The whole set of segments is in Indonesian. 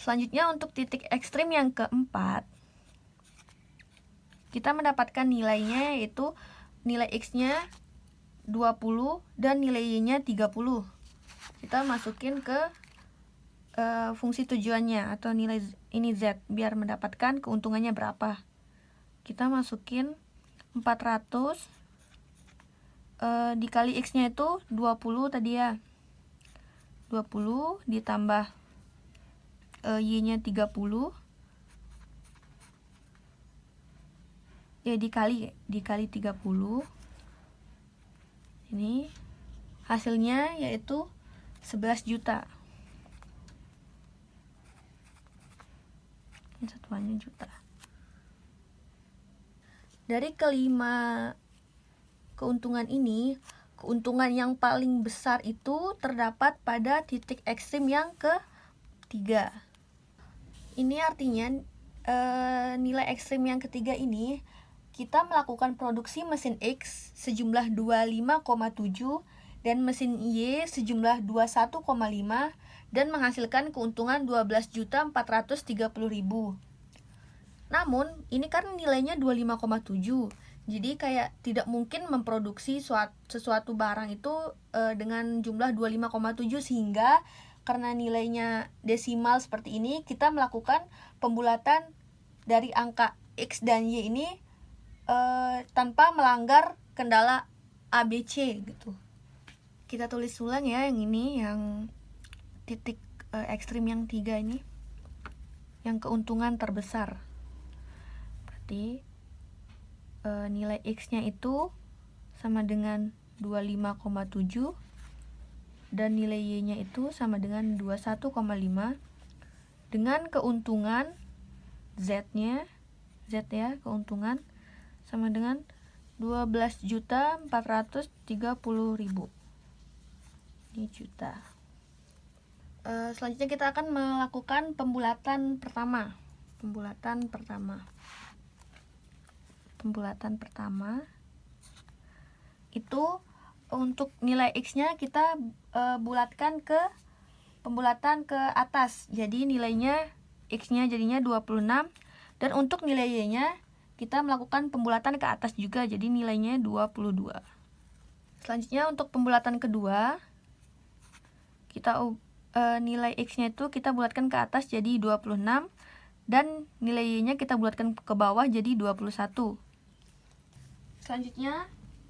Selanjutnya untuk titik ekstrim yang keempat, kita mendapatkan nilainya yaitu nilai X-nya 20 dan nilai Y-nya 30. Kita masukin ke fungsi tujuannya atau nilai ini Z biar mendapatkan keuntungannya berapa. Kita masukin 400 dikali X-nya itu 20 tadi ya. 20 ditambah Y-nya 30. Ya dikali 30. Ini hasilnya yaitu 11 juta. Ini satuannya juta. Dari kelima keuntungan ini, keuntungan yang paling besar itu terdapat pada titik ekstrim yang ketiga. Ini artinya nilai ekstrim yang ketiga ini, kita melakukan produksi mesin X sejumlah 25,7 dan mesin Y sejumlah 21,5 dan menghasilkan keuntungan 12.430.000. Namun, ini kan nilainya 25,7. Jadi kayak tidak mungkin memproduksi sesuatu barang itu dengan jumlah 25,7, sehingga karena nilainya desimal seperti ini, kita melakukan pembulatan dari angka X dan Y ini tanpa melanggar kendala ABC gitu. Kita tulis ulang ya yang ini, yang titik ekstrim yang 3 ini, yang keuntungan terbesar. Berarti nilai X-nya itu sama dengan 25,7 dan nilai Y-nya itu sama dengan 21,5 dengan keuntungan Z-nya, Z ya, keuntungan sama dengan 12.430.000. Ini juta. Selanjutnya kita akan melakukan pembulatan pertama. Pembulatan pertama itu untuk nilai X-nya kita bulatkan ke pembulatan ke atas. Jadi nilainya X-nya jadinya 26 dan untuk nilai Y-nya kita melakukan pembulatan ke atas juga, jadi nilainya 22. Selanjutnya untuk pembulatan kedua, kita nilai X-nya itu kita bulatkan ke atas jadi 26 dan nilai Y-nya kita bulatkan ke bawah jadi 21. Selanjutnya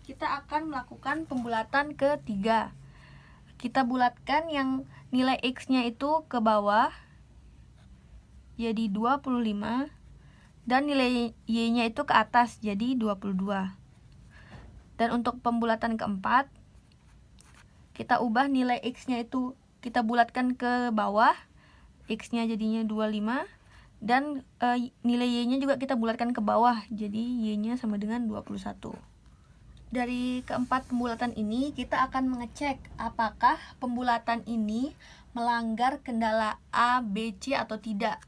kita akan melakukan pembulatan ketiga. Kita bulatkan yang nilai X-nya itu ke bawah jadi 25 dan nilai Y-nya itu ke atas jadi 22. Dan untuk pembulatan keempat, kita ubah nilai X-nya itu kita bulatkan ke bawah, X-nya jadinya 25 dan nilai Y-nya juga kita bulatkan ke bawah, jadi Y-nya sama dengan 21. Dari keempat pembulatan ini kita akan mengecek apakah pembulatan ini melanggar kendala A, B, C atau tidak.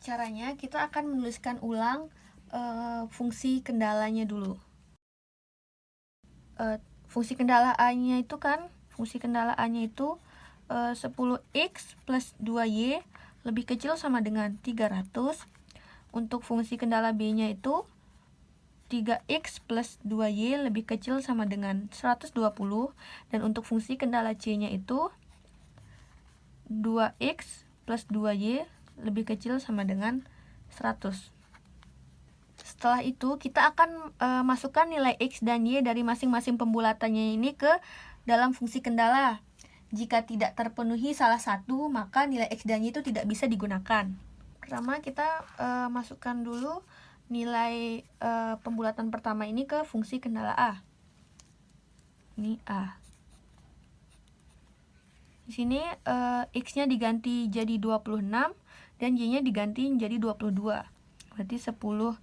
Caranya kita akan menuliskan ulang fungsi kendalanya dulu. Fungsi kendala A-nya itu kan, fungsi kendala A-nya itu 10x plus 2y lebih kecil sama dengan 300. Untuk fungsi kendala B-nya itu 3x plus 2y lebih kecil sama dengan 120. Dan untuk fungsi kendala C-nya itu 2x plus 2y lebih kecil sama dengan 100. Setelah itu kita akan masukkan nilai X dan Y dari masing-masing pembulatannya ini ke dalam fungsi kendala. Jika tidak terpenuhi salah satu, maka nilai X dan Y itu tidak bisa digunakan. Pertama kita masukkan dulu nilai pembulatan pertama ini ke fungsi kendala A. Ini A. Di sini X-nya diganti jadi 26 dan Y-nya diganti menjadi 22. Berarti 10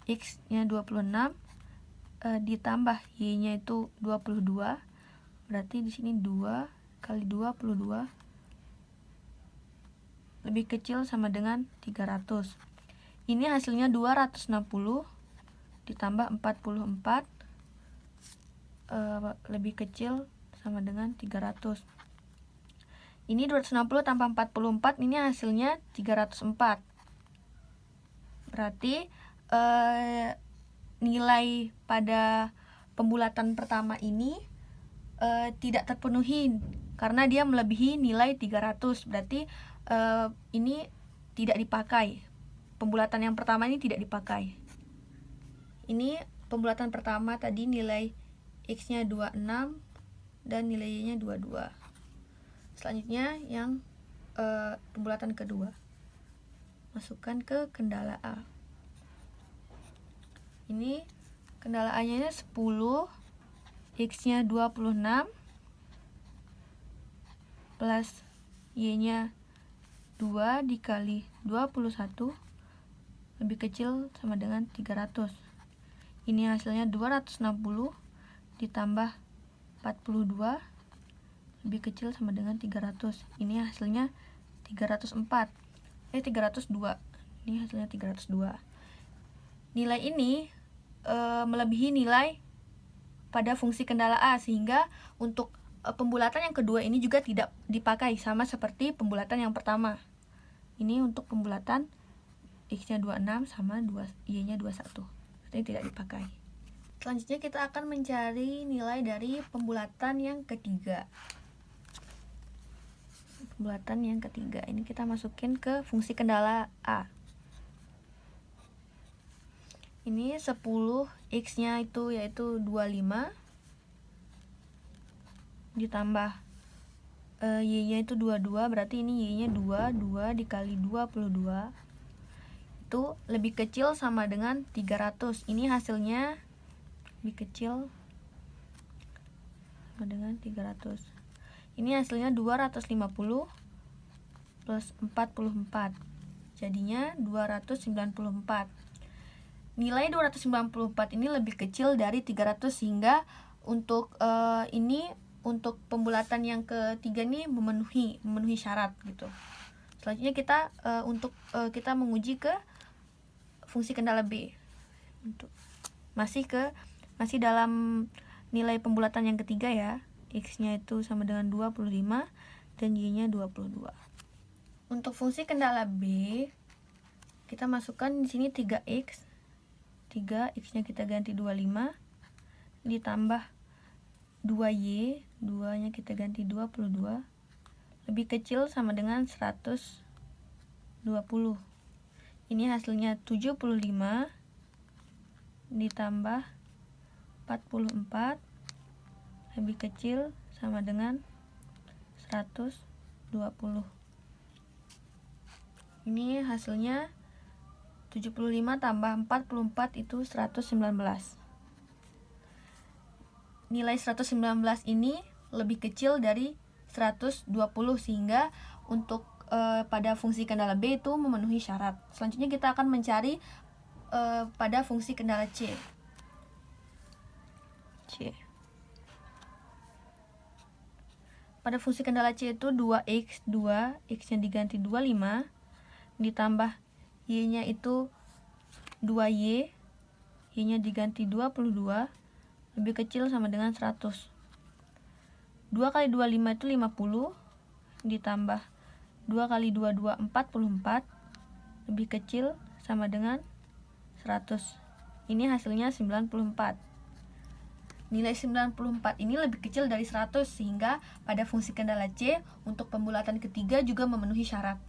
X-nya 26 ditambah Y-nya itu 22. Berarti di sini 2 kali 22 lebih kecil sama dengan 300. Ini hasilnya 260 ditambah 44 lebih kecil sama dengan 300. Ini 260 tambah 44, ini hasilnya 304. Berarti nilai pada pembulatan pertama ini tidak terpenuhi karena dia melebihi nilai 300. Berarti ini tidak dipakai. Pembulatan yang pertama ini tidak dipakai. Ini pembulatan pertama tadi nilai X-nya 26 dan nilai Y-nya 22. Selanjutnya yang pembulatan kedua. Masukkan ke kendala A. Ini kendala A-nya 10, X-nya 26 plus Y-nya 2 dikali 21 lebih kecil sama dengan 300. Ini hasilnya 260 ditambah 42 lebih kecil sama dengan 300. Ini hasilnya 302. Ini hasilnya 302. Nilai ini melebihi nilai pada fungsi kendala A, sehingga untuk pembulatan yang kedua ini juga tidak dipakai, sama seperti pembulatan yang pertama. Ini untuk pembulatan X-nya 26 sama Y-nya 21. Artinya tidak dipakai. Selanjutnya kita akan mencari nilai dari pembulatan yang ketiga. Pembulatan yang ketiga ini kita masukin ke fungsi kendala A. Ini 10, X-nya itu yaitu 25 ditambah Y-nya itu 22, berarti ini Y-nya 2 dikali 22 itu lebih kecil sama dengan 300. Ini hasilnya lebih kecil sama dengan 300. Ini hasilnya 250 plus 44. Jadinya 294. Nilai 294 ini lebih kecil dari 300, sehingga untuk ini untuk pembulatan yang ketiga ini memenuhi syarat gitu. Selanjutnya kita kita menguji ke fungsi kendala B. Masih dalam nilai pembulatan yang ketiga ya. X-nya itu sama dengan 25 dan Y-nya 22. Untuk fungsi kendala B, kita masukkan di sini 3X. 3X-nya kita ganti 25 ditambah 2Y, 2-nya kita ganti 22 lebih kecil sama dengan 120. Ini hasilnya 75 ditambah 44 lebih kecil sama dengan 120. Ini hasilnya 75 tambah 44 itu 119. Nilai 119 ini lebih kecil dari 120, sehingga untuk pada fungsi kendala B itu memenuhi syarat. Selanjutnya kita akan mencari pada fungsi kendala C. Pada fungsi kendala C itu 2X, 2X-nya diganti 25 ditambah Y-nya itu 2Y, Y-nya diganti 22 lebih kecil sama dengan 100. 2 kali 25 itu 50 ditambah 2 kali 22 44 lebih kecil sama dengan 100. Ini hasilnya 94. Nilai 94 ini lebih kecil dari 100, sehingga pada fungsi kendala C untuk pembulatan ketiga juga memenuhi syarat.